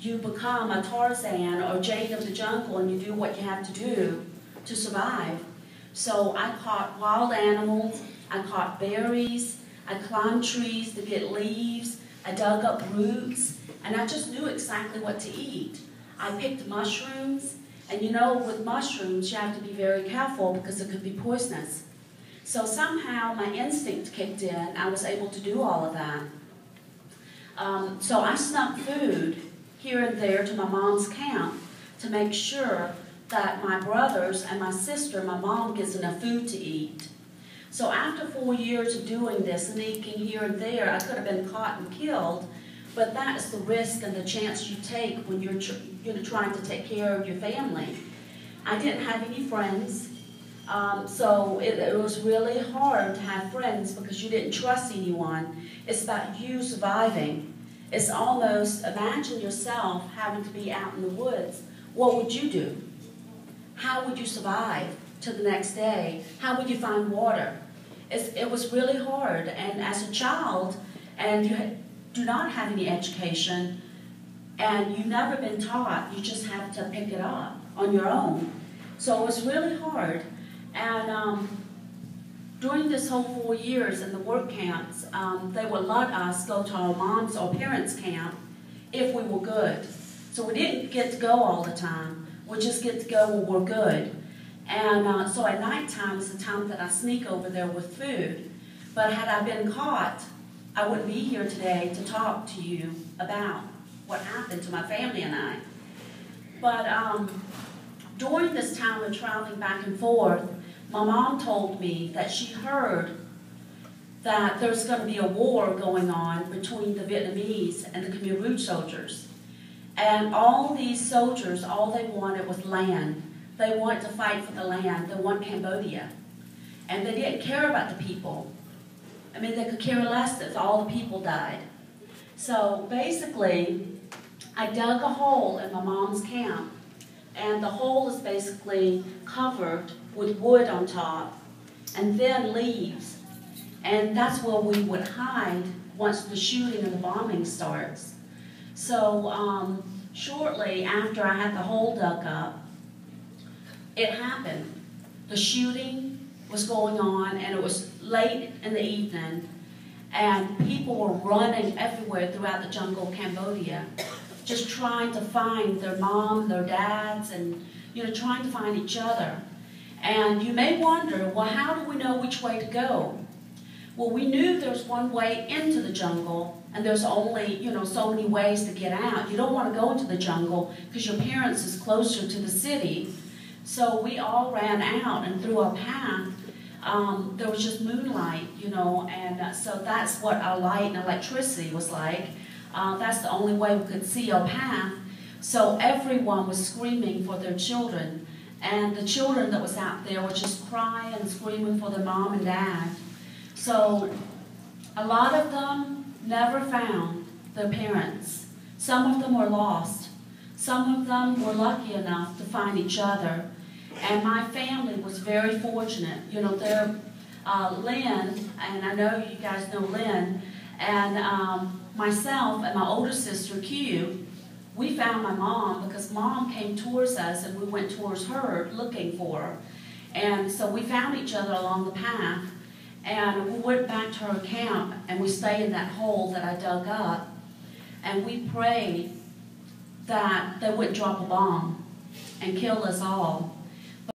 you become a Tarzan or Jane of the jungle and you do what you have to do to survive. So I caught wild animals, I caught berries, I climbed trees to get leaves, I dug up roots, and I just knew exactly what to eat. I picked mushrooms, and you know with mushrooms you have to be very careful because it could be poisonous. So somehow my instinct kicked in, I was able to do all of that. So I snuck food here and there to my mom's camp to make sure that my brothers and my sister, my mom, gets enough food to eat. So after 4 years of doing this, sneaking here and there, I could have been caught and killed, but that is the risk and the chance you take when you're trying to take care of your family. I didn't have any friends, so it was really hard to have friends because you didn't trust anyone. It's about you surviving. It's almost, imagine yourself having to be out in the woods. What would you do? How would you survive to the next day? How would you find water? It was really hard. And as a child, and you do not have any education, and you've never been taught, you just have to pick it up on your own. So it was really hard. And during this whole 4 years in the work camps, they would let us go to our mom's or parents' camp if we were good. So we didn't get to go all the time. We just get to go when we're good. And so at nighttime is the time that I sneak over there with food. But had I been caught, I wouldn't be here today to talk to you about what happened to my family and I. But during this time of traveling back and forth, my mom told me that she heard that there's going to be a war going on between the Vietnamese and the Khmer Rouge soldiers. And all these soldiers, all they wanted was land. They wanted to fight for the land. They want Cambodia. And they didn't care about the people. I mean, they could care less if all the people died. So basically, I dug a hole in my mom's camp. And the hole is basically covered with wood on top and then leaves. And that's where we would hide once the shooting and the bombing starts. So shortly after I had the hole dug up, it happened. The shooting was going on, and it was late in the evening, and people were running everywhere throughout the jungle of Cambodia, just trying to find their mom, their dads, and trying to find each other. And you may wonder, well, how do we know which way to go? Well, we knew there's one way into the jungle, and there's only, so many ways to get out. You don't want to go into the jungle because your parents is closer to the city. So we all ran out, and through our path, there was just moonlight, and so that's what our light and electricity was like. That's the only way we could see our path. So everyone was screaming for their children, and the children that was out there were just crying and screaming for their mom and dad. So a lot of them never found their parents. Some of them were lost. Some of them were lucky enough to find each other. And my family was very fortunate. They're Lynn, and I know you guys know Lynn, and myself and my older sister, Q, we found my mom because Mom came towards us and we went towards her looking for her. And so we found each other along the path, and we went back to her camp and we stayed in that hole that I dug up, and we prayed that they wouldn't drop a bomb and kill us all.